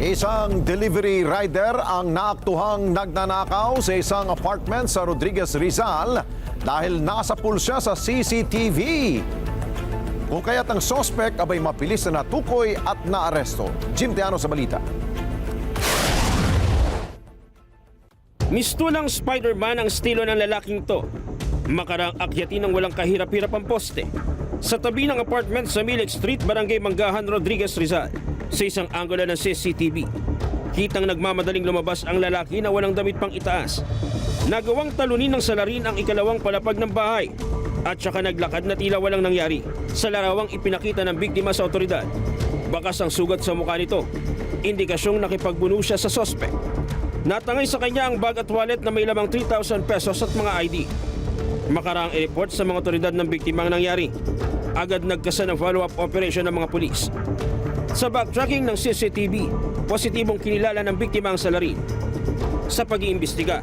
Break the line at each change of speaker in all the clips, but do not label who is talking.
Isang delivery rider ang naaktuhang nagnanakaw sa isang apartment sa Rodriguez, Rizal dahil nasapul siya sa CCTV. Kung kaya't ang sospek abay mapilis na natukoy at naaresto. Jim Teano sa balita.
Mistulang Spider-Man ang estilo ng lalaking to. Makarang akyatin ng walang kahirap-hirap ang poste sa tabi ng apartment sa Milik Street, Barangay Manggahan, Rodriguez, Rizal. Sa isang anggulo ng CCTV, kitang nagmamadaling lumabas ang lalaki na walang damit pang itaas. Nagawang talunin ng salarin ang ikalawang palapag ng bahay at saka naglakad na tila walang nangyari sa larawang ipinakita ng biktima sa otoridad. Bakas ang sugat sa mukha nito, indikasyong nakipagbuno siya sa sospek. Natangay sa kanya ang bag at wallet na may lamang 3,000 pesos at mga ID. Makaraang i-report sa mga otoridad ng biktima ang nangyari. Agad nagkasa ng follow-up operation ng mga pulis. Sa backtracking ng CCTV, positibong kinilala ng biktima ang salarin. Sa pag-iimbestiga,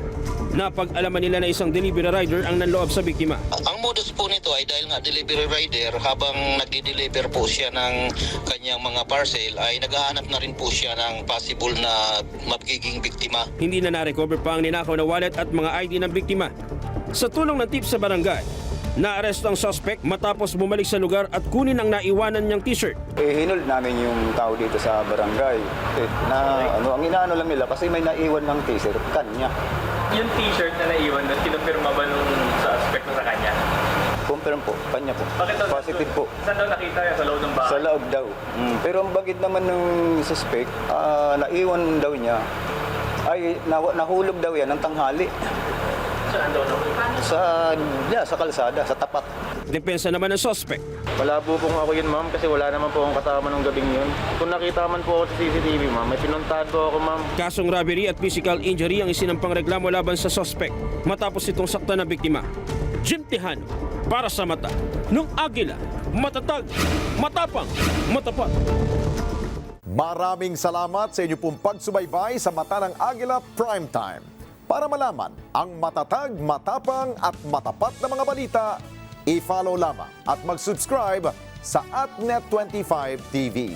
napag-alaman nila na isang delivery rider ang nanloob sa biktima.
Ang modus po nito ay dahil nga delivery rider, habang nagdi-deliver po siya ng kanyang mga parcel, ay naghahanap na rin po siya ng possible na magiging biktima.
Hindi na na-recover pa ang ninakaw na wallet at mga ID ng biktima. Sa tulong ng tip sa barangay, naaresto ang suspect matapos bumalik sa lugar at kunin ang naiwanan niyang t-shirt.
Hinold namin yung tao dito sa barangay. Ang inaano lang nila kasi may naiwan ng t-shirt kanya.
Yung t-shirt na naiwan doon, kinupirma ba nung suspect mo sa kanya?
Confirm po, kanya po.
Bakit daw-
Positive po.
Saan daw nakita yan? Sa loob ng bahay?
Sa loob daw. Pero ang bagid naman ng suspect, naiwan daw niya, ay nahulog daw yan ng tanghali.
Saan daw
Sa kalsada, sa tapat.
Depensa naman ng suspect.
Wala po pong ako yun, ma'am, kasi wala naman po akong kasama nung gabing yun. Kung nakita man po ako sa CCTV, ma'am, may pinuntahan po ako, ma'am.
Kasong robbery at physical injury ang isinampang reklamo laban sa suspect matapos itong saktan ng biktima. Jim Tejano, para sa mata ng Agila, matatag, matapang, matapat.
Maraming salamat sa inyo pong pagsubaybay sa Mata ng Agila Primetime. Para malaman ang matatag, matapang at matapat na mga balita, i-follow lamang at mag-subscribe sa @Net25 TV.